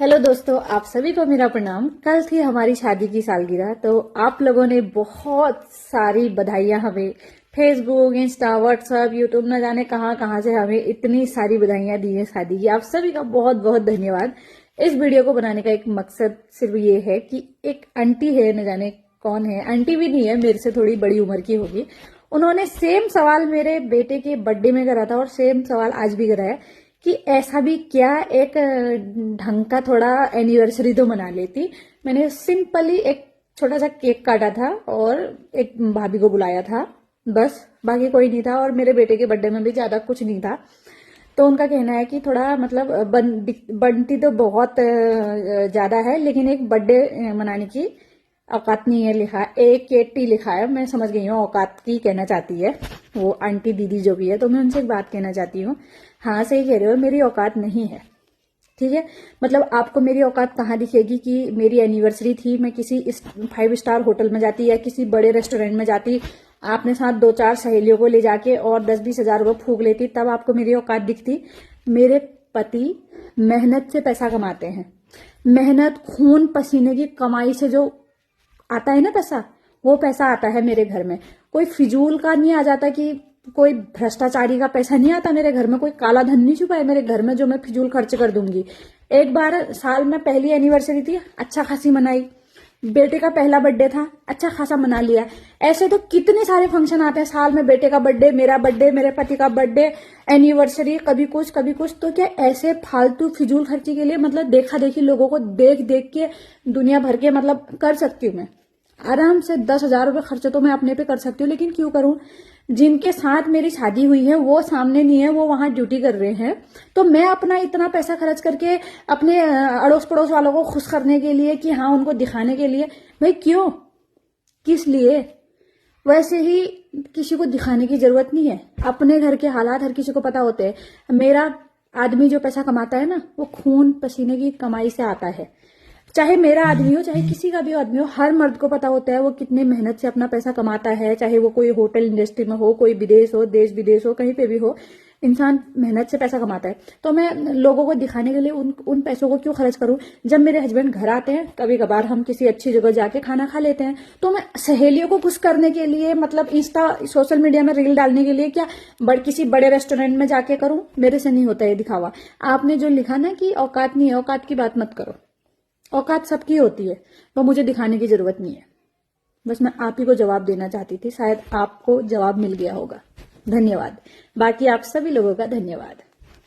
Hello दोस्तों, आप सभी को मेरा प्रणाम। कल थी हमारी शादी की सालगिरह, तो आप लोगों ने बहुत सारी बधाइयां हमें फेसबुक, इंस्टा, व्हाट्सएप, यूट्यूब न जाने कहां कहां से हमें इतनी सारी बधाइयां दी हैं शादी की। आप सभी का बहुत बहुत धन्यवाद। इस वीडियो को बनाने का एक मकसद सिर्फ ये है कि एक आंटी है, न जाने कौन है, आंटी भी नहीं है, मेरे से थोड़ी बड़ी उम्र की होगी। उन्होंने सेम सवाल मेरे बेटे के बर्थडे में करा था और सेम सवाल आज भी करा है कि ऐसा भी क्या एक ढंग का थोड़ा एनिवर्सरी तो मना लेती। मैंने सिंपली एक छोटा सा केक काटा था और एक भाभी को बुलाया था, बस, बाकी कोई नहीं था। और मेरे बेटे के बर्थडे में भी ज्यादा कुछ नहीं था। तो उनका कहना है कि थोड़ा मतलब बनती तो बहुत ज्यादा है, लेकिन एक बर्थडे मनाने की औकात नहीं है। लिखा A-K-T लिखा है, मैं समझ गई हूँ औकात की कहना चाहती है वो आंटी दीदी जो भी है। तो मैं उनसे एक बात कहना चाहती हूँ, हाँ सही कह रहे हो, मेरी औकात नहीं है, ठीक है। मतलब आपको मेरी औकात कहाँ दिखेगी कि मेरी एनिवर्सरी थी, मैं किसी 5 स्टार होटल में जाती या किसी बड़े रेस्टोरेंट में जाती, आपने साथ 2-4 सहेलियों को ले जाके और 10-20 हजार रुपये फूक लेती, तब आपको मेरी औकात दिखती। मेरे पति मेहनत से पैसा कमाते हैं, मेहनत खून पसीने की कमाई से जो आता है ना पैसा, वो पैसा आता है मेरे घर में। कोई फिजूल का नहीं आ जाता, कि कोई भ्रष्टाचारी का पैसा नहीं आता मेरे घर में, कोई काला धन नहीं छुपा है मेरे घर में जो मैं फिजूल खर्च कर दूंगी। एक बार साल में पहली एनिवर्सरी थी, अच्छा खासी मनाई। बेटे का पहला बर्थडे था, अच्छा खासा मना लिया। ऐसे तो कितने सारे फंक्शन आते हैं साल में, बेटे का बर्थडे, मेरा बर्थडे, मेरे पति का बर्थडे, एनिवर्सरी, कभी कुछ कभी कुछ। तो क्या ऐसे फालतू फिजूल खर्ची के लिए, मतलब देखा देखी लोगों को देख देख के दुनिया भर के मतलब कर सकती हूँ मैं आराम से 10,000 रुपये खर्च तो मैं अपने पे कर सकती हूँ, लेकिन क्यों करूं? जिनके साथ मेरी शादी हुई है वो सामने नहीं है, वो वहां ड्यूटी कर रहे हैं। तो मैं अपना इतना पैसा खर्च करके अपने अड़ोस पड़ोस वालों को खुश करने के लिए, कि हाँ उनको दिखाने के लिए, भाई क्यों, किस लिए? वैसे ही किसी को दिखाने की जरूरत नहीं है। अपने घर के हालात हर किसी को पता होते हैं। मेरा आदमी जो पैसा कमाता है ना, वो खून पसीने की कमाई से आता है। चाहे मेरा आदमी हो, चाहे किसी का भी आदमी हो, हर मर्द को पता होता है वो कितने मेहनत से अपना पैसा कमाता है। चाहे वो कोई होटल इंडस्ट्री में हो, कोई विदेश हो, देश विदेश हो, कहीं पे भी हो, इंसान मेहनत से पैसा कमाता है। तो मैं लोगों को दिखाने के लिए उन पैसों को क्यों खर्च करूं? जब मेरे हस्बैंड घर आते हैं, कभी कभार हम किसी अच्छी जगह जाके खाना खा लेते हैं, तो मैं सहेलियों को खुश करने के लिए, मतलब इंस्टा सोशल मीडिया में रील डालने के लिए क्या किसी बड़े रेस्टोरेंट में जाके करूं? मेरे से नहीं होता ये दिखावा। आपने जो लिखा ना कि औकात नहीं है, औकात की बात मत करो। औकात सबकी होती है, वो मुझे दिखाने की जरूरत नहीं है। बस मैं आप ही को जवाब देना चाहती थी, शायद आपको जवाब मिल गया होगा। धन्यवाद। बाकी आप सभी लोगों का धन्यवाद।